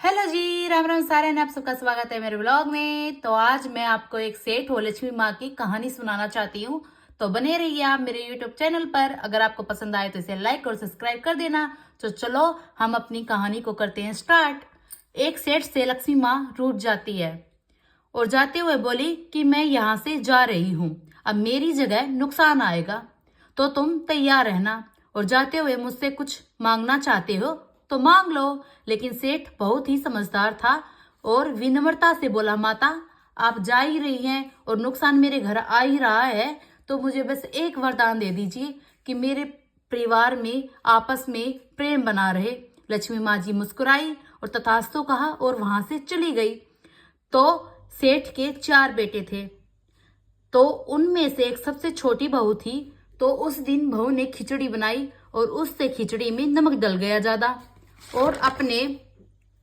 Hello जी, राम राम सारे ने आप सबका स्वागत है मेरे ब्लॉग में। तो आज मैं आपको एक सेठ हो लक्ष्मी माँ की कहानी सुनाना चाहती हूँ। तो बने रहिए आप मेरे यूट्यूब चैनल पर। अगर आपको पसंद आए तो इसे लाइक और सब्सक्राइब कर देना। तो चलो हम अपनी कहानी को करते हैं स्टार्ट। एक सेठ से लक्ष्मी माँ रूठ जाती है और जाते हुए बोली कि मैं यहाँ से जा रही हूँ, अब मेरी जगह नुकसान आएगा तो तुम तैयार रहना, और जाते हुए मुझसे कुछ मांगना चाहते हो तो मांग लो। लेकिन सेठ बहुत ही समझदार था और विनम्रता से बोला, माता आप जा ही रही हैं और नुकसान मेरे घर आ ही रहा है, तो मुझे बस एक वरदान दे दीजिए कि मेरे परिवार में आपस में प्रेम बना रहे। लक्ष्मी माँ जी मुस्कुराई और तथास्तु कहा और वहां से चली गई। तो सेठ के 4 बेटे थे, तो उनमें से एक सबसे छोटी बहू थी। तो उस दिन बहू ने खिचड़ी बनाई और उससे खिचड़ी में नमक डल गया ज्यादा और अपने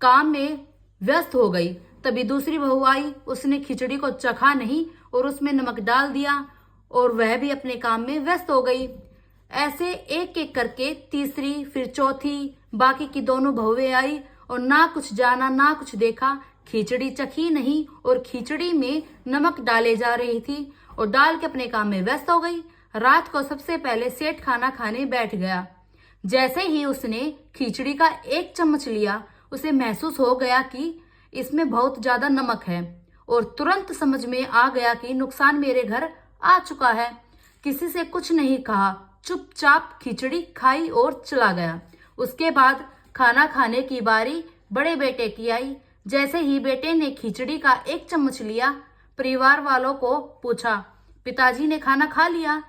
काम में व्यस्त हो गई। तभी दूसरी बहू आई, उसने खिचड़ी को चखा नहीं और उसमें नमक डाल दिया और वह भी अपने काम में व्यस्त हो गई। ऐसे एक एक करके तीसरी, फिर चौथी, बाकी की दोनों बहुएं आई और ना कुछ जाना ना कुछ देखा, खिचड़ी चखी नहीं और खिचड़ी में नमक डाले जा रही थी और डाल के अपने काम में व्यस्त हो गई। रात को सबसे पहले सेठ खाना खाने बैठ गया। जैसे ही उसने खिचड़ी का एक चम्मच लिया, उसे महसूस हो गया कि इसमें बहुत ज्यादा नमक है और तुरंत समझ में आ गया कि नुकसान मेरे घर आ चुका है। किसी से कुछ नहीं कहा, चुपचाप खिचड़ी खाई और चला गया। उसके बाद खाना खाने की बारी बड़े बेटे की आई। जैसे ही बेटे ने खिचड़ी का एक चम्मच लिया, परिवार वालों को पूछा, पिताजी ने खाना खा लिया?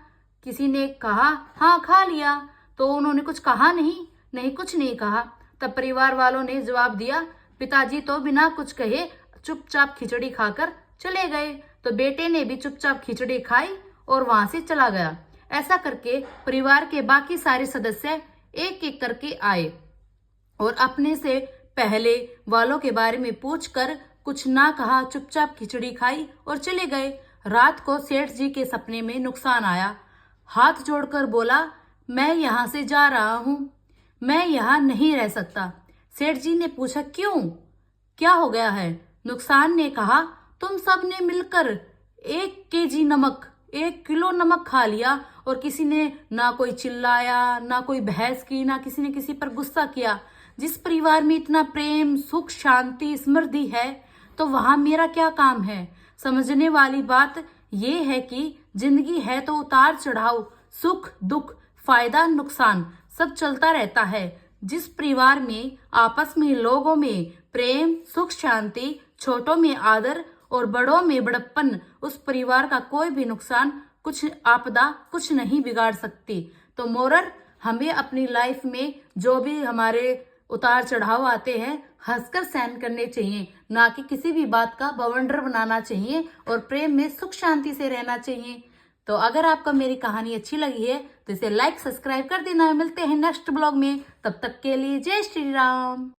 किसी ने कहा, हाँ खा लिया। तो उन्होंने कुछ कहा नहीं? नहीं, कुछ नहीं कहा। तब परिवार वालों ने जवाब दिया, पिताजी तो बिना कुछ कहे चुपचाप खिचड़ी खाकर चले गए। तो बेटे ने भी चुपचाप खिचड़ी खाई और वहां से चला गया। ऐसा करके परिवार के बाकी सारे सदस्य एक एक करके आए और अपने से पहले वालों के बारे में पूछकर कुछ ना कहा, चुपचाप खिचड़ी खाई और चले गए। रात को सेठ जी के सपने में नुकसान आया। हाथ जोड़कर बोला, मैं यहाँ से जा रहा हूँ, मैं यहाँ नहीं रह सकता। सेठ जी ने पूछा, क्यों, क्या हो गया है? नुकसान ने कहा, तुम सब ने मिलकर 1 केजी नमक, 1 किलो नमक खा लिया और किसी ने ना कोई चिल्लाया, ना कोई बहस की, ना किसी ने किसी पर गुस्सा किया। जिस परिवार में इतना प्रेम, सुख, शांति, समृद्धि है, तो वहां मेरा क्या काम है? समझने वाली बात यह है कि जिंदगी है तो उतार चढ़ाव, सुख दुख, फायदा नुकसान सब चलता रहता है। जिस परिवार में आपस में लोगों में प्रेम, सुख, शांति, छोटों में आदर और बड़ों में बड़प्पन, उस परिवार का कोई भी नुकसान, कुछ आपदा कुछ नहीं बिगाड़ सकती। तो मोरर, हमें अपनी लाइफ में जो भी हमारे उतार चढ़ाव आते हैं, हंसकर सहन करने चाहिए, ना कि किसी भी बात का बवंडर बनाना चाहिए और प्रेम में सुख शांति से रहना चाहिए। तो अगर आपको मेरी कहानी अच्छी लगी है तो इसे लाइक सब्सक्राइब कर देना। मिलते हैं नेक्स्ट ब्लॉग में, तब तक के लिए जय श्री राम।